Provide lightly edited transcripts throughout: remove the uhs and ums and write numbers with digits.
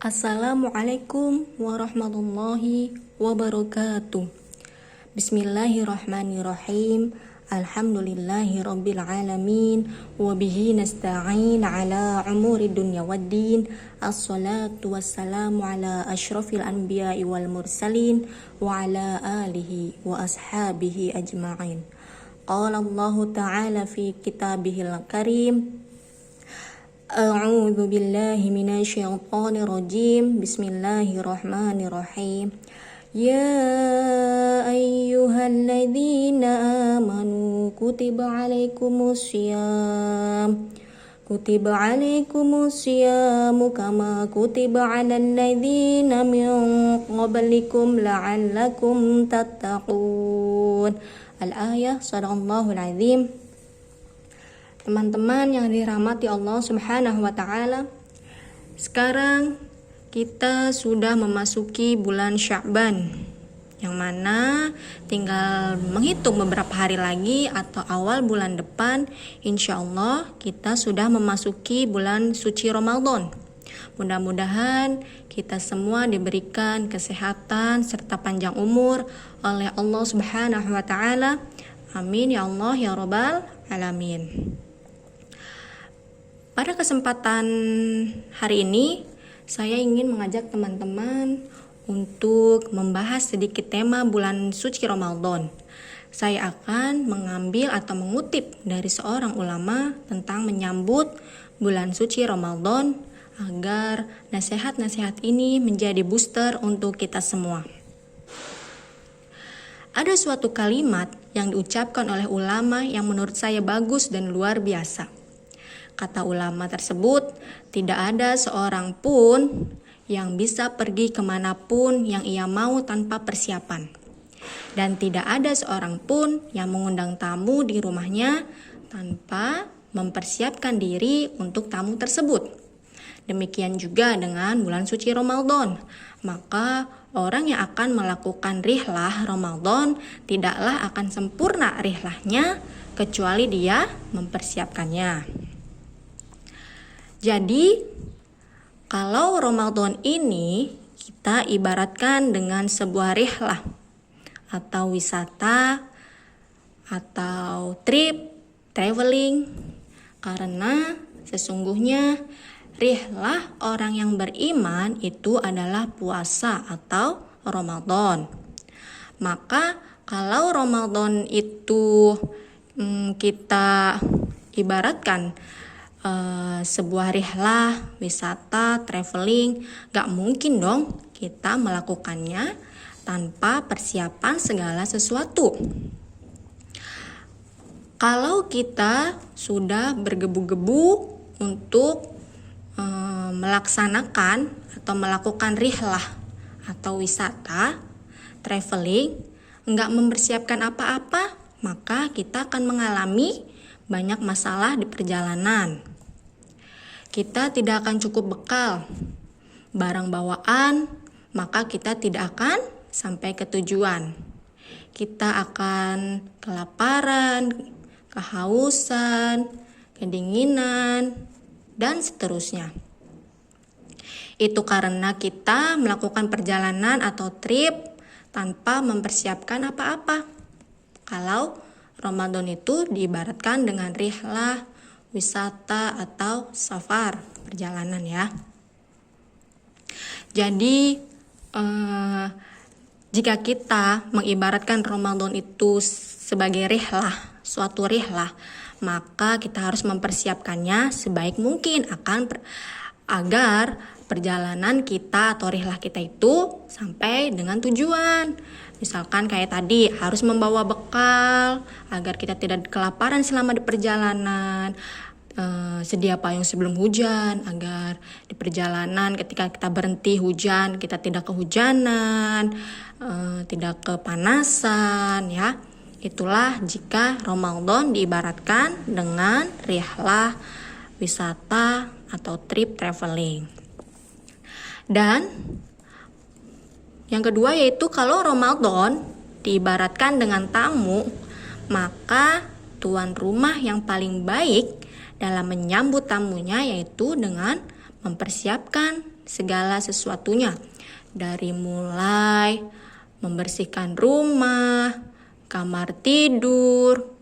Assalamualaikum warahmatullahi wabarakatuh. Bismillahirrahmanirrahim. Alhamdulillahi rabbil alamin. Wabihi nasta'in ala umuri dunya waddin. Assalatu wassalamu ala ashrafil anbiya'i wal mursalin. Wa ala alihi wa ashabihi ajma'in. Qala Allah ta'ala fi kitabihil karim. A'udzu billahi minasyaitonir rajim. Bismillahirrahmanirrahim. Ya ayyuhalladzina amanu kutiba alaikumussyam kama kutiba 'alal ladzina min qablikum la'allakum tattaqun. Al-ayah. Shadaqallahul azim. Teman-teman yang dirahmati Allah Subhanahu wa Ta'ala, sekarang kita sudah memasuki bulan Sya'ban, yang mana tinggal menghitung beberapa hari lagi atau awal bulan depan, insya Allah kita sudah memasuki bulan suci Ramadan. Mudah-mudahan kita semua diberikan kesehatan serta panjang umur oleh Allah Subhanahu wa Ta'ala. Amin ya Allah ya Rabbal alamin. Pada kesempatan hari ini, saya ingin mengajak teman-teman untuk membahas sedikit tema bulan suci Ramadan. Saya akan mengambil atau mengutip dari seorang ulama tentang menyambut bulan suci Ramadan agar nasihat-nasihat ini menjadi booster untuk kita semua. Ada suatu kalimat yang diucapkan oleh ulama yang menurut saya bagus dan luar biasa. Kata ulama tersebut, tidak ada seorang pun yang bisa pergi kemanapun yang ia mau tanpa persiapan. Dan tidak ada seorang pun yang mengundang tamu di rumahnya tanpa mempersiapkan diri untuk tamu tersebut. Demikian juga dengan bulan suci Ramadan. Maka orang yang akan melakukan rihlah Ramadan tidaklah akan sempurna rihlahnya kecuali dia mempersiapkannya. Jadi, kalau Ramadan ini kita ibaratkan dengan sebuah rihlah atau wisata atau trip, traveling, karena sesungguhnya rihlah orang yang beriman itu adalah puasa atau Ramadan. Maka kalau Ramadan itu kita ibaratkan sebuah rihlah, wisata, traveling, gak mungkin dong kita melakukannya tanpa persiapan segala sesuatu. Kalau kita sudah bergebu-gebu untuk melaksanakan atau melakukan rihlah atau wisata, traveling, gak mempersiapkan apa-apa, maka kita akan mengalami banyak masalah di perjalanan. Kita tidak akan cukup bekal barang bawaan, maka kita tidak akan sampai ke tujuan. Kita akan kelaparan, kehausan, kedinginan, dan seterusnya. Itu karena kita melakukan perjalanan atau trip tanpa mempersiapkan apa-apa. Kalau Ramadan itu diibaratkan dengan rihlah, wisata atau safar, perjalanan ya. Jadi jika kita mengibaratkan Ramadan itu sebagai rihlah, suatu rihlah, maka kita harus mempersiapkannya sebaik mungkin agar perjalanan kita atau rihlah kita itu sampai dengan tujuan. Misalkan kayak tadi, harus membawa bekal agar kita tidak kelaparan selama di perjalanan. Sedia payung sebelum hujan agar di perjalanan ketika kita berhenti hujan kita tidak kehujanan, tidak kepanasan ya. Itulah jika Ramadan diibaratkan dengan rihlah, wisata atau trip traveling. Dan yang kedua yaitu kalau Ramadan diibaratkan dengan tamu, maka tuan rumah yang paling baik dalam menyambut tamunya yaitu dengan mempersiapkan segala sesuatunya. Dari mulai membersihkan rumah, kamar tidur,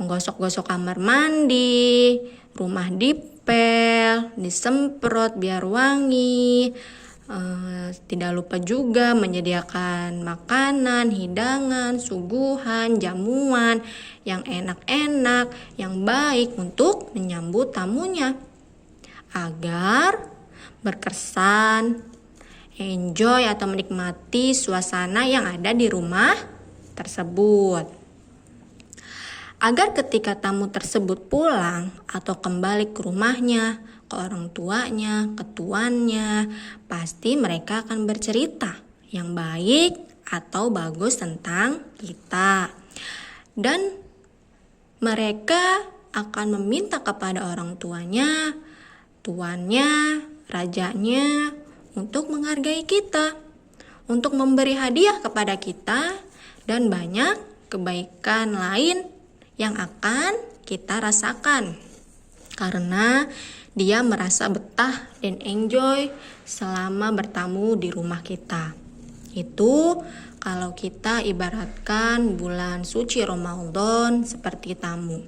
menggosok-gosok kamar mandi, rumah dipel, disemprot biar wangi. Tidak lupa juga menyediakan makanan, hidangan, suguhan, jamuan yang enak-enak, yang baik untuk menyambut tamunya. Agar berkesan, enjoy atau menikmati suasana yang ada di rumah tersebut. Agar ketika tamu tersebut pulang atau kembali ke rumahnya, ke orang tuanya, ke tuannya, pasti mereka akan bercerita yang baik atau bagus tentang kita. Dan mereka akan meminta kepada orang tuanya, tuannya, rajanya untuk menghargai kita, untuk memberi hadiah kepada kita, dan banyak kebaikan lain yang akan kita rasakan. Karena dia merasa betah dan enjoy selama bertamu di rumah kita. Itu kalau kita ibaratkan bulan suci Ramadan seperti tamu.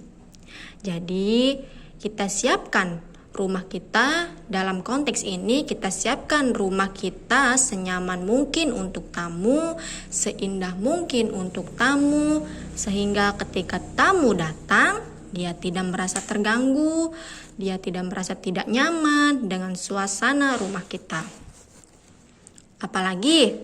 Jadi kita siapkan rumah kita, dalam konteks ini kita siapkan rumah kita senyaman mungkin untuk tamu, seindah mungkin untuk tamu, sehingga ketika tamu datang, dia tidak merasa terganggu, dia tidak merasa tidak nyaman dengan suasana rumah kita. Apalagi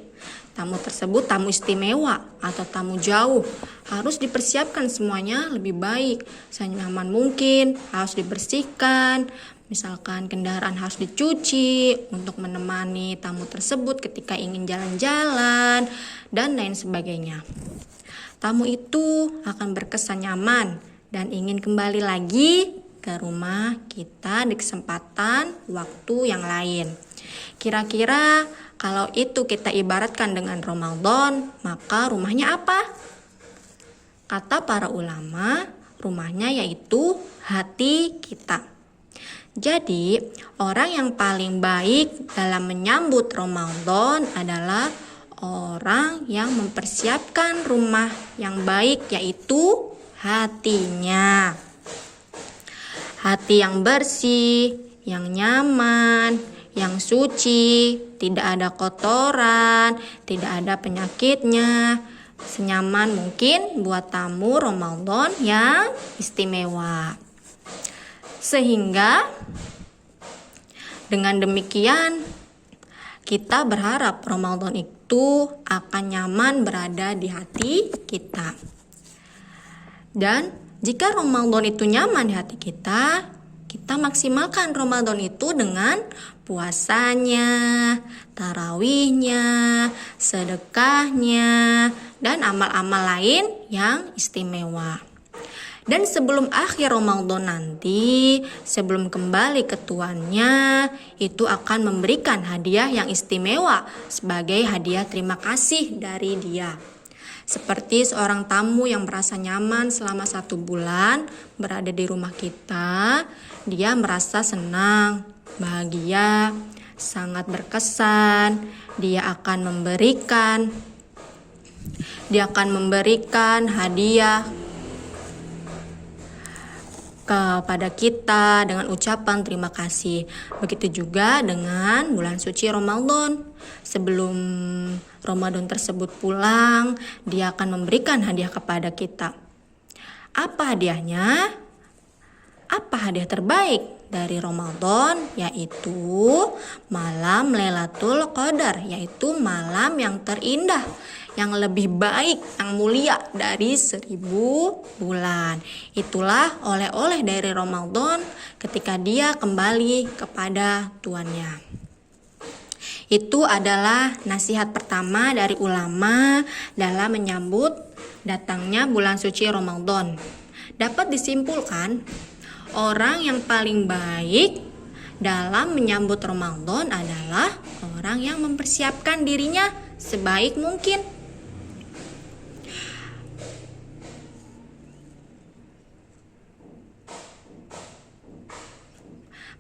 tamu tersebut tamu istimewa atau tamu jauh, harus dipersiapkan semuanya lebih baik, senyaman mungkin, harus dibersihkan. Misalkan kendaraan harus dicuci untuk menemani tamu tersebut ketika ingin jalan-jalan dan lain sebagainya. Tamu itu akan berkesan nyaman dan ingin kembali lagi ke rumah kita di kesempatan waktu yang lain. Kira-kira kalau itu kita ibaratkan dengan Ramadan, maka rumahnya apa? Kata para ulama, rumahnya yaitu hati kita. Jadi, orang yang paling baik dalam menyambut Ramadan adalah orang yang mempersiapkan rumah yang baik, yaitu hatinya. Hati yang bersih, yang nyaman, yang suci, tidak ada kotoran, tidak ada penyakitnya, senyaman mungkin buat tamu Ramadan yang istimewa. Sehingga dengan demikian kita berharap Ramadan itu akan nyaman berada di hati kita. Dan jika Ramadan itu nyaman di hati kita, kita maksimalkan Ramadan itu dengan puasanya, tarawihnya, sedekahnya, dan amal-amal lain yang istimewa. Dan sebelum akhir Ramadan nanti, sebelum kembali ke tuannya, itu akan memberikan hadiah yang istimewa sebagai hadiah terima kasih dari dia. Seperti seorang tamu yang merasa nyaman selama 1 bulan berada di rumah kita, dia merasa senang, bahagia, sangat berkesan. Dia akan memberikan hadiah kepada kita dengan ucapan terima kasih. Begitu juga dengan bulan suci Ramadan. Sebelum Ramadan tersebut pulang, dia akan memberikan hadiah kepada kita. Apa hadiahnya? Apa hadiah terbaik dari Ramadan? Yaitu malam Lailatul Qadar, yaitu malam yang terindah, yang lebih baik, yang mulia dari 1000 bulan. Itulah oleh-oleh dari Ramadan ketika dia kembali kepada tuannya. Itu adalah nasihat pertama dari ulama dalam menyambut datangnya bulan suci Ramadan. Dapat disimpulkan, orang yang paling baik dalam menyambut Ramadan adalah orang yang mempersiapkan dirinya sebaik mungkin.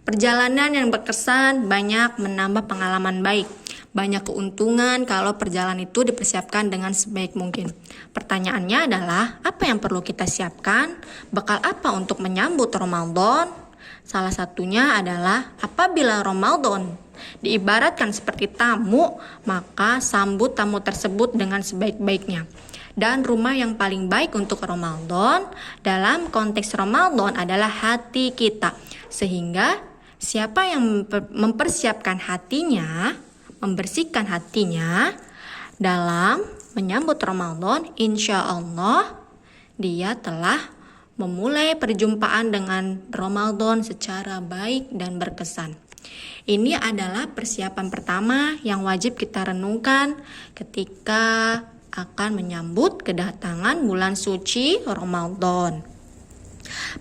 Perjalanan yang berkesan banyak menambah pengalaman baik. Banyak keuntungan kalau perjalanan itu dipersiapkan dengan sebaik mungkin. Pertanyaannya adalah, apa yang perlu kita siapkan? Bekal apa untuk menyambut Ramadan? Salah satunya adalah apabila Ramadan diibaratkan seperti tamu, maka sambut tamu tersebut dengan sebaik-baiknya. Dan rumah yang paling baik untuk Ramadan dalam konteks Ramadan adalah hati kita. Sehingga siapa yang mempersiapkan hatinya, membersihkan hatinya dalam menyambut Ramadan, insya Allah dia telah memulai perjumpaan dengan Ramadan secara baik dan berkesan. Ini adalah persiapan pertama yang wajib kita renungkan ketika akan menyambut kedatangan bulan suci Ramadan.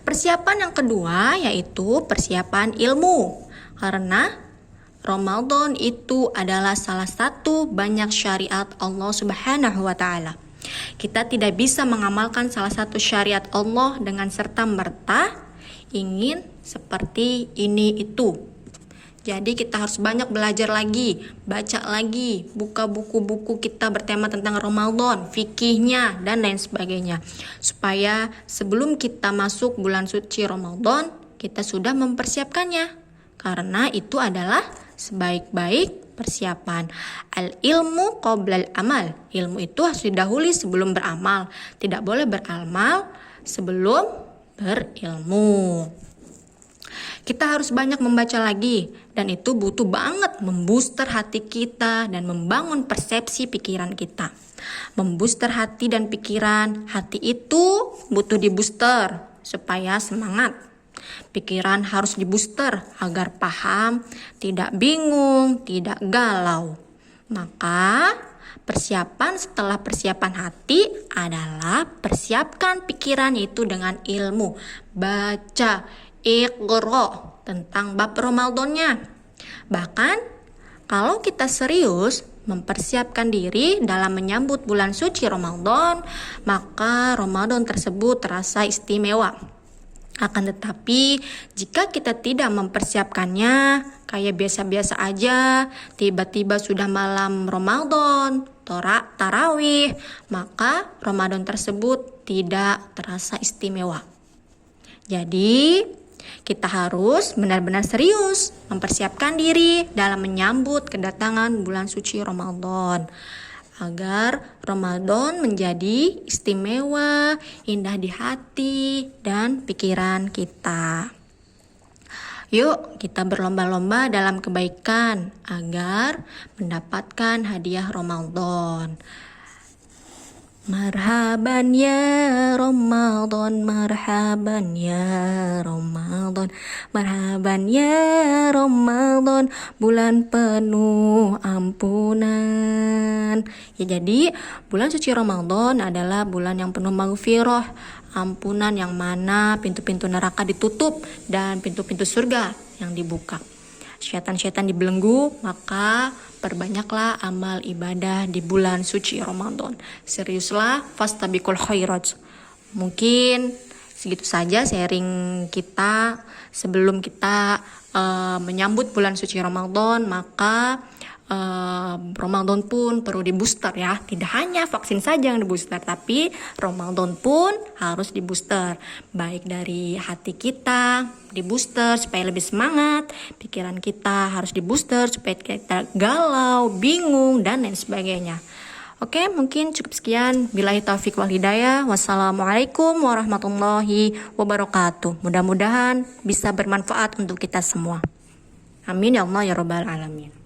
Persiapan yang kedua yaitu persiapan ilmu. Karena Ramadan itu adalah salah satu banyak syariat Allah Subhanahu wa Ta'ala. Kita tidak bisa mengamalkan salah satu syariat Allah dengan serta-merta ingin seperti ini itu. Jadi kita harus banyak belajar lagi, baca lagi, buka buku-buku kita bertema tentang Ramadan, fikihnya, dan lain sebagainya. Supaya sebelum kita masuk bulan suci Ramadan, kita sudah mempersiapkannya. Karena itu adalah sebaik-baik persiapan. Al-ilmu qoblal amal. Ilmu itu harus didahului sebelum beramal. Tidak boleh beramal sebelum berilmu. Kita harus banyak membaca lagi, dan itu butuh banget membooster hati kita dan membangun persepsi pikiran kita. Membooster hati dan pikiran, hati itu butuh dibooster supaya semangat. Pikiran harus dibooster agar paham, tidak bingung, tidak galau. Maka persiapan setelah persiapan hati adalah persiapkan pikiran itu dengan ilmu. Baca Iqra tentang bab Ramadannya. Bahkan kalau kita serius mempersiapkan diri dalam menyambut bulan suci Ramadan, maka Ramadan tersebut terasa istimewa. Akan tetapi jika kita tidak mempersiapkannya, kayak biasa-biasa aja, tiba-tiba sudah malam Ramadan, tarawih, maka Ramadan tersebut tidak terasa istimewa. Jadi kita harus benar-benar serius mempersiapkan diri dalam menyambut kedatangan bulan suci Ramadan agar Ramadan menjadi istimewa, indah di hati dan pikiran kita. Yuk kita berlomba-lomba dalam kebaikan agar mendapatkan hadiah Ramadan. Marhaban ya Ramadan, marhaban ya Ramadan, marhaban ya Ramadan, bulan penuh ampunan. Ya, jadi bulan suci Ramadan adalah bulan yang penuh maghfirah, ampunan, yang mana pintu-pintu neraka ditutup dan pintu-pintu surga yang dibuka. Syaitan-syaitan dibelenggu, maka perbanyaklah amal ibadah di bulan suci Ramadan. Seriuslah, fastabiqul khairat. Mungkin segitu saja sharing kita sebelum kita menyambut bulan suci Ramadan. Maka Ramadan pun perlu dibooster ya. Tidak hanya vaksin saja yang dibooster, tapi Ramadan pun harus dibooster. Baik dari hati kita dibooster supaya lebih semangat, pikiran kita harus dibooster supaya kita galau, bingung, dan lain sebagainya. Oke, mungkin cukup sekian. Billahi taufiq wal hidayah. Wassalamualaikum warahmatullahi wabarakatuh. Mudah-mudahan bisa bermanfaat untuk kita semua. Amin ya Allah ya rabbal alamin.